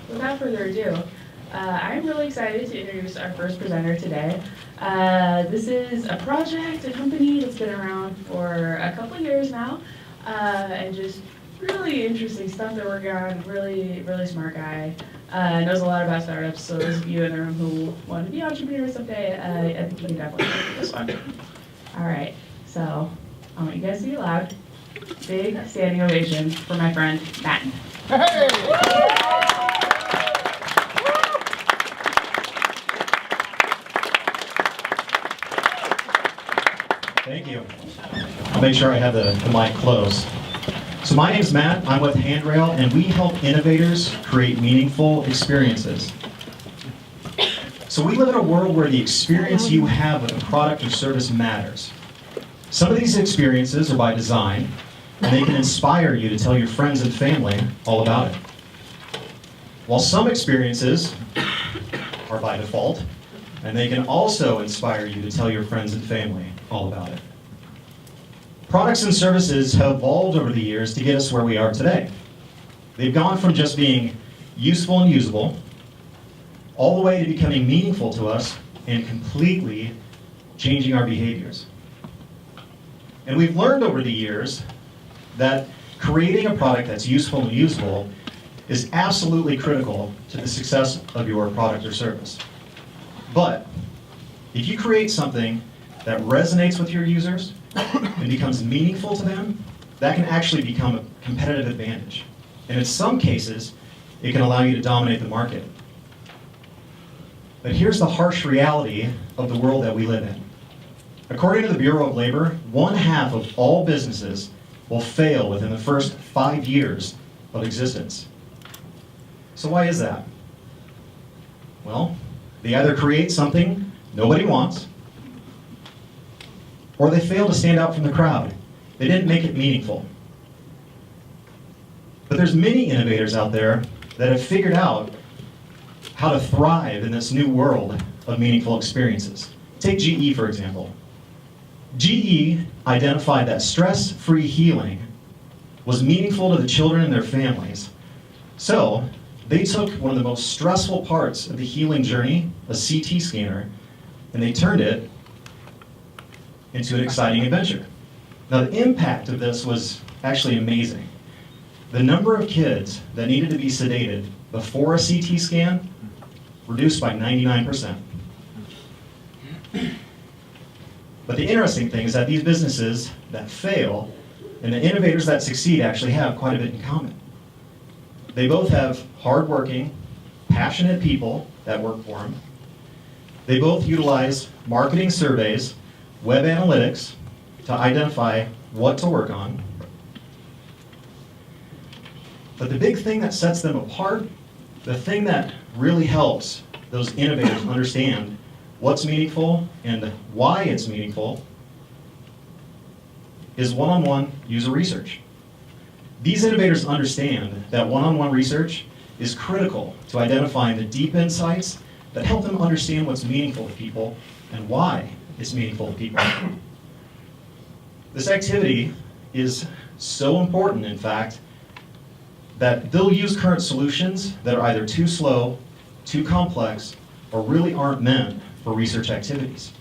without further ado, I'm really excited to introduce our first presenter today. This is a project, a company that's been around for a couple of years now, and just really interesting stuff they're working on. Really, really smart guy. Knows a lot about startups, so those of you in the room who want to be entrepreneurs someday, I think you can definitely take this one. All right, so I want you guys to be loud. Big standing ovation for my friend, Matt. Hey! Thank you. I'll make sure I have the mic close. So my name's Matt, I'm with Handrail, and we help innovators create meaningful experiences. So we live in a world where the experience you have with a product or service matters. Some of these experiences are by design, and they can inspire you to tell your friends and family all about it. While some experiences are by default, and they can also inspire you to tell your friends and family all about it. Products and services have evolved over the years to get us where we are today. They've gone from just being useful and usable, all the way to becoming meaningful to us and completely changing our behaviors. And we've learned over the years that creating a product that's useful and usable is absolutely critical to the success of your product or service. But if you create something that resonates with your users and becomes meaningful to them, that can actually become a competitive advantage. And in some cases, it can allow you to dominate the market. But here's the harsh reality of the world that we live in. According to the Bureau of Labor, 1/2 of all businesses will fail within the first 5 years of existence. So why is that? Well, they either create something nobody wants, or they fail to stand out from the crowd. They didn't make it meaningful. But there's many innovators out there that have figured out how to thrive in this new world of meaningful experiences. Take GE, for example. GE identified that stress-free healing was meaningful to the children and their families. So they took one of the most stressful parts of the healing journey, a CT scanner, and they turned it into an exciting adventure. Now the impact of this was actually amazing. The number of kids that needed to be sedated before a CT scan reduced by 99%. But the interesting thing is that these businesses that fail and the innovators that succeed actually have quite a bit in common. They both have hardworking, passionate people that work for them. They both utilize marketing surveys, web analytics to identify what to work on. But the big thing that sets them apart, the thing that really helps those innovators understand what's meaningful and why it's meaningful, is one-on-one user research. These innovators understand that one-on-one research is critical to identifying the deep insights that help them understand what's meaningful to people and why it's meaningful to people. This activity is so important, in fact, that they'll use current solutions that are either too slow, too complex, or really aren't meant for research activities.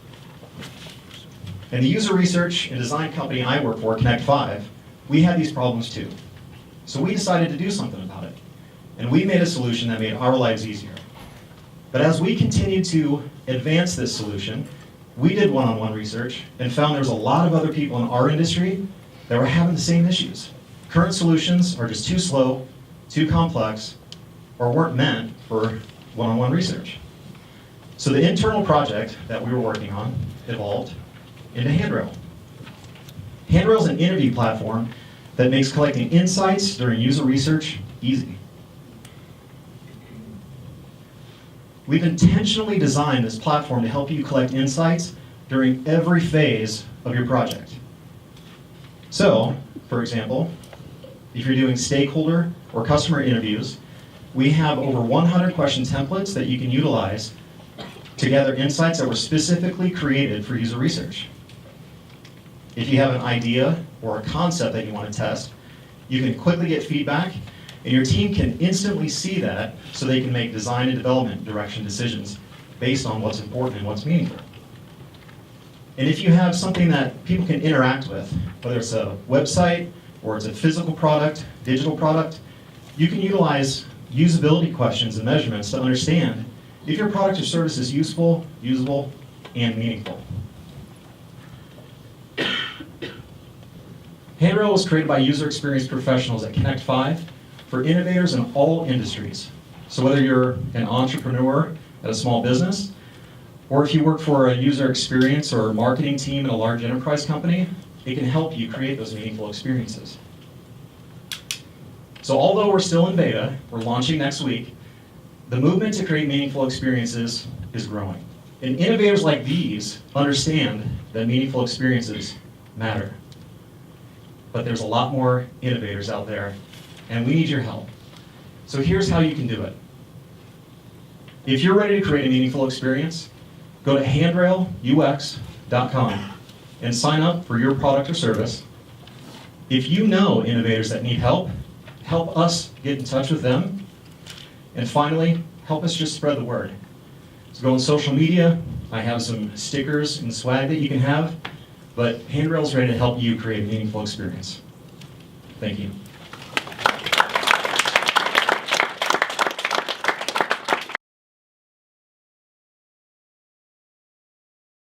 And the user research and design company I work for, Connect 5, we had these problems too. So we decided to do something about it. And we made a solution that made our lives easier. But as we continued to advance this solution, we did one-on-one research and found there was a lot of other people in our industry that were having the same issues. Current solutions are just too slow, too complex, or weren't meant for one-on-one research. So the internal project that we were working on evolved into Handrail. Handrail is an interview platform that makes collecting insights during user research easy. We've intentionally designed this platform to help you collect insights during every phase of your project. So, for example, if you're doing stakeholder or customer interviews, we have over 100 question templates that you can utilize to gather insights that were specifically created for user research. If you have an idea or a concept that you want to test, you can quickly get feedback And your team can instantly see that so they can make design and development direction decisions based on what's important and what's meaningful. And if you have something that people can interact with, whether it's a website or it's a physical product, digital product, you can utilize usability questions and measurements to understand if your product or service is useful, usable, and meaningful. Handrail was created by user experience professionals at Connect 5 for innovators in all industries. So whether you're an entrepreneur at a small business, or if you work for a user experience or marketing team in a large enterprise company, it can help you create those meaningful experiences. So although we're still in beta, we're launching next week, the movement to create meaningful experiences is growing. And innovators like these understand that meaningful experiences matter. But there's a lot more innovators out there, and we need your help. So here's how you can do it. If you're ready to create a meaningful experience, go to handrailux.com and sign up for your product or service. If you know innovators that need help, help us get in touch with them. And finally, help us just spread the word. So go on social media. I have some stickers and swag that you can have, but Handrail's ready to help you create a meaningful experience. Thank you.